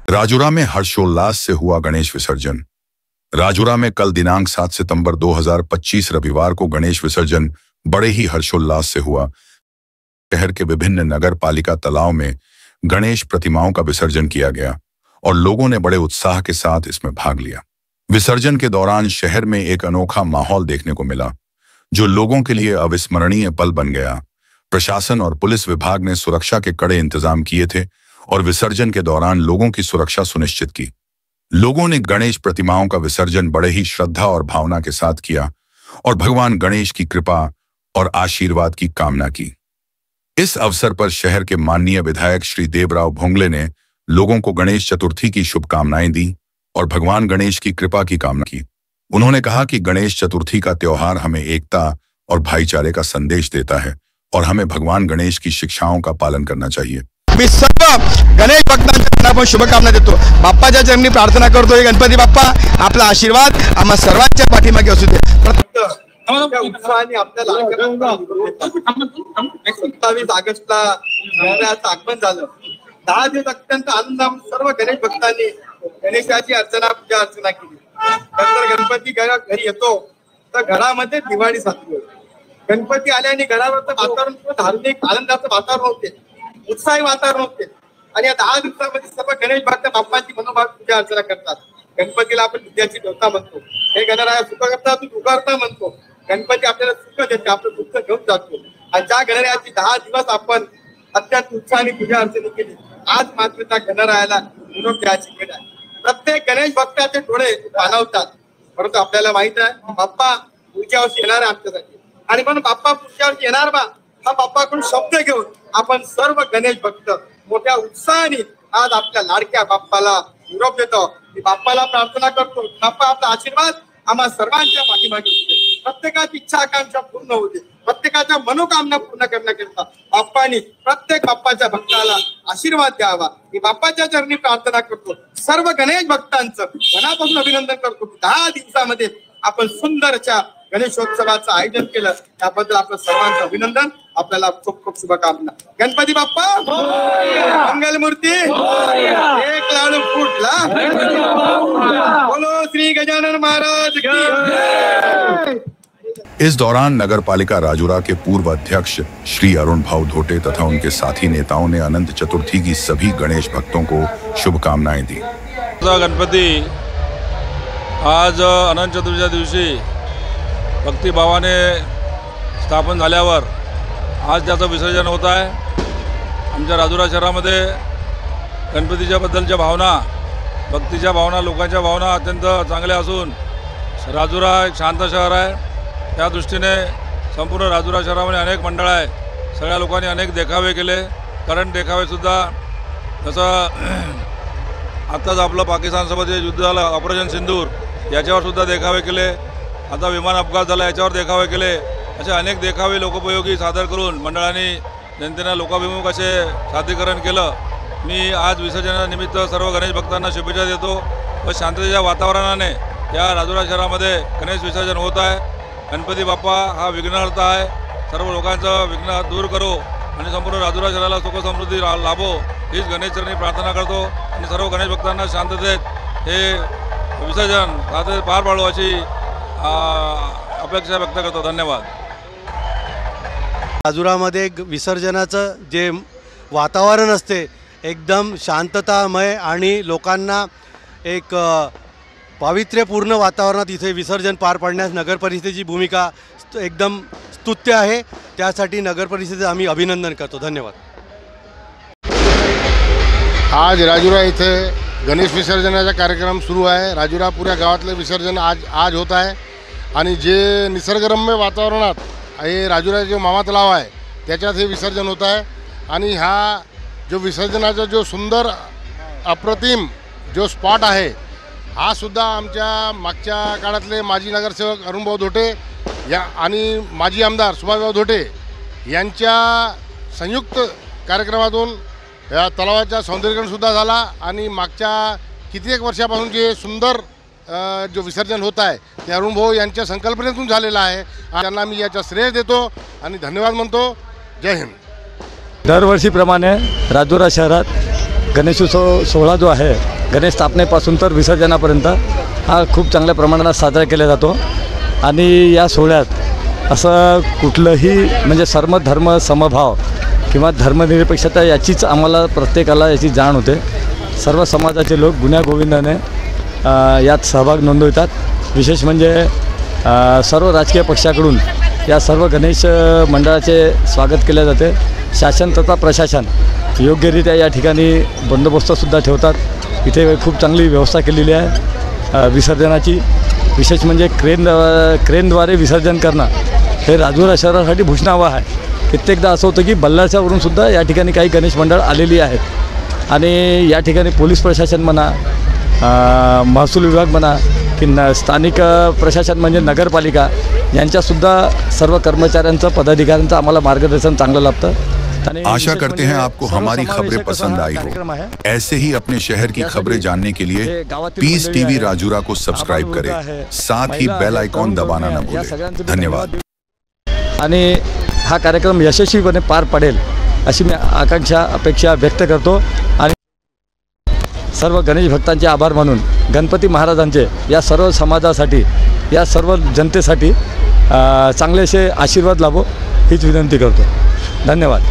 राजुरा में हर्षोल्लास से हुआ गणेश विसर्जन। राजुरा में कल दिनांक 7 सितंबर 2025 रविवार को गणेश विसर्जन बड़े ही हर्षोल्लास से हुआ। शहर के विभिन्न नगर पालिका तालाब में गणेश प्रतिमाओं का विसर्जन किया गया और लोगों ने बड़े उत्साह के साथ इसमें भाग लिया। विसर्जन के दौरान शहर में एक अनोखा माहौल देखने को मिला, जो लोगों के लिए अविस्मरणीय पल बन गया। प्रशासन और पुलिस विभाग ने सुरक्षा के कड़े इंतजाम किए थे और विसर्जन के दौरान लोगों की सुरक्षा सुनिश्चित की। लोगों ने गणेश प्रतिमाओं का विसर्जन बड़े ही श्रद्धा और भावना के साथ किया और भगवान गणेश की कृपा और आशीर्वाद की कामना की। इस अवसर पर शहर के माननीय विधायक श्री देवराव भोंगले ने लोगों को गणेश चतुर्थी की शुभकामनाएं दी और भगवान गणेश की कृपा की कामना की। उन्होंने कहा कि गणेश चतुर्थी का त्योहार हमें एकता और भाईचारे का संदेश देता है और हमें भगवान गणेश की शिक्षाओं का पालन करना चाहिए। मी सर्व गणेश भक्तांना पण शुभकामना देतो। बाप्पाच्या चरणी प्रार्थना करतो, हे गणपती बाप्पा आपला आशीर्वाद आम्हा सर्वांच्या पाठीमागे असू दे। उत्साहाने आपल्याला 27 ऑगस्टला गणरायाचं आगमन झालं। 10 दिवस अत्यंत आनंदाने सर्व गणेश भक्तांनी गणेशाची पूजा अर्चना केली। नंतर गणपती घरी येतो तर घरामध्ये दिवाळी साजरी होते। गणपती आल्याने घरावरचं वातावरण धार्मिक आनंदाचं वातावरण होते, उत्साही वातावरण होते आणि या 10 दिवसामध्ये सर्व गणेश भक्त बाप्पाची मनोभाव पूजा अर्चना करतात। गणपतीला आपण विद्याची देवता म्हणतो, हे गणराया सुख करता तू दुःखहर्ता म्हणतो। गणपती आपल्याला सुख देते, आपलं दुःख घेऊन जातो आणि ज्या गणरायाची 10 दिवस आपण अत्यंत उत्साहाने पूजा अर्चना केली, आज मात्र त्या गणरायाला निरोप द्यायची वेळ आहे। प्रत्येक गणेश भक्ताचे डोळे पाणावतात, परंतु आपल्याला माहित आहे बाप्पा पुढच्या वर्षी येणार आहे आमच्यासाठी आणि म्हणून बाप्पा पुढच्या वर्षी येणार बा हा बाप्पाकडून शब्द घेऊन आपण सर्व गणेश भक्त मोठ्या उत्साहाने आज आपल्या लाडक्या बाप्पाला निरोप देतो। बाप्पाला प्रार्थना करतो, बाप्पा आपला आशीर्वाद आम्हा सर्वांच्या पाठीमागे होते, प्रत्येकाची इच्छा आकांक्षा पूर्ण होते, प्रत्येकाच्या मनोकामना पूर्ण करण्याकरिता बाप्पानी प्रत्येक बाप्पाच्या भक्ताला आशीर्वाद द्यावा। मी बाप्पाच्या चरणी प्रार्थना करतो, सर्व गणेश भक्तांचं मनापासून अभिनंदन करतो। 10 दिवसामध्ये आपण सुंदरच्या गणेशोत्सवाचं आयोजन केलं, त्याबद्दल आपलं सर्वांचं अभिनंदन। आपल्याला खूप खूप शुभकामना। गणपती बाप्पा मंगलमूर्ती एक लाडू फुटला, बोलो श्री गजानन महाराज की। इस दौरान नगर पालिका राजुरा के पूर्व अध्यक्ष श्री अरुण भाऊ धोटे तथा उनके साथी नेताओं ने अनंत चतुर्थी की सभी गणेश भक्तों को शुभकामनाएं दी। गणपती आज अनंत चतुर्थीच्या दिवशी भक्तिभावाने स्थापन झाल्यावर आज त्याचं विसर्जन होत आहे। आमच्या राजुरा शहरामध्ये गणपतीच्या बद्दलच्या भावना, भक्तीच्या भावना, लोकांच्या भावना अत्यंत चांगल्या असून राजुरा एक शांत शहर आहे। त्या दृष्टीने संपूर्ण राजुरा शहरामध्ये अनेक मंडळं आहे, सगळ्या लोकांनी अनेक देखावे केले। करंट देखावेसुद्धा जसं आत्ताच आपलं पाकिस्तानसोबत जे युद्ध झालं ऑपरेशन सिंदूर, याच्यावरसुद्धा देखावे केले। आता विमान अपघात झाला याच्यावर देखावे केले। असे अनेक देखावे लोकोपयोगी सादर करून मंडळांनी जनतेला लोकाभिमुख असे सादरीकरण केलं। मी आज विसर्जनानिमित्त सर्व गणेश भक्तांना शुभेच्छा देतो व शांततेच्या वातावरणाने या राजुरा शहरामध्ये गणेश विसर्जन होत आहे। गणपती बाप्पा हा विघ्नहर्ता आहे, सर्व लोकांचं विघ्न दूर करो आणि संपूर्ण राजुरा शहराला सुख समृद्धी लाभो हीच गणेशचरणी प्रार्थना करतो आणि सर्व गणेश भक्तांना शांततेत हे विसर्जन शांततेत पार पाडू अशी अपेक्षा व्यक्त करतो। धन्यवाद। राजुरामध्ये विसर्जनाचं जे वातावरण असते एकदम शांततामय आणि लोकांना एक पावित्र्यपूर्ण वातावरणात इथे विसर्जन पार पाडण्यास नगर परिषदेची भूमिका एकदम स्तुत्य आहे। त्यासाठी नगर परिषदेचं आम्ही अभिनंदन करतो। धन्यवाद। आज राजुरा इथे गणेश विसर्जनाचा कार्यक्रम सुरू आहे। राजुरा पुऱ्या गावातलं विसर्जन आज होत आहे आणि जे निसर्गरम्य वातावरणात हे राजुरा जो मामा तलाव आहे त्याच्यात हे विसर्जन होत आहे आणि हा जो विसर्जनाचा जो सुंदर अप्रतिम जो स्पॉट आहे हा सुद्धा आमच्या मागच्या काळातले माजी नगरसेवक अरुणभाऊ धोटे या आणि माजी आमदार सुभाषभाऊ धोटे यांच्या संयुक्त कार्यक्रमातून या तलावाचा सौंदर्यीकरणसुद्धा झाला आणि मागच्या कित्येक वर्षापासून जे सुंदर जो विसर्जन होत आहे ते अरुणभाऊ यांच्या संकल्पनेतून झालेलं आहे। त्यांना मी याचा श्रेय देतो आणि धन्यवाद म्हणतो। जय हिंद। दरवर्षीप्रमाणे राजुरा शहरात गणेशोत्सव सोहळा जो आहे गणेश स्थापनेपासून तर विसर्जनापर्यंत हा खूप चांगल्या प्रमाणात साजरा केला जातो. आणि या सोहळ्यात असं कुठलंही म्हणजे सर्व धर्म समभाव किंवा धर्मनिरपेक्षता याचीच आम्हाला प्रत्येकाला याची जाण होते. सर्व समाजाचे लोक गुण्यागोविंदाने यात सहभाग नोंदवतात. विशेष म्हणजे सर्व राजकीय पक्षाकडून या सर्व गणेश मंडळाचे स्वागत केले जाते. शासन तथा प्रशासन योग्यरित्या या ठिकाणी बंदोबस्तसुद्धा ठेवतात. इथे खूप चांगली व्यवस्था केलेली आहे विसर्जनाची. विशेष म्हणजे क्रेनद्वारे विसर्जन करणं हे राजुरा शहरासाठी भूषणावह आहे. कित्येकदा असं होतं की बल्लारच्यावरूनसुद्धा या ठिकाणी काही गणेश मंडळ आलेली आहेत आणि या ठिकाणी पोलीस प्रशासन म्हणा, महसूल विभाग म्हणा की स्थानिक प्रशासन म्हणजे नगरपालिका यांच्यासुद्धा सर्व कर्मचाऱ्यांचं पदाधिकाऱ्यांचं आम्हाला मार्गदर्शन चांगलं लाभतं. आशा करते हैं आपको हमारी खबरें पसंद आई हो. ऐसे ही अपने शहर की खबरें जानने के लिए पीस टीवी राजुरा को सब्सक्राइब करें, साथ ही बेल आइकॉन दबाना न भूलें. धन्यवाद. आणि हा कार्यक्रम यशस्वीपणे पार पडेल अशी मी आकांक्षा अपेक्षा व्यक्त करतो. आणि सर्व गणेश भक्तांचे आभार मानून गणपती महाराजांचे या सर्व समाजासाठी या सर्व जनतेसाठी चांगले असे आशीर्वाद लाभो हीच विनंती करतो. धन्यवाद.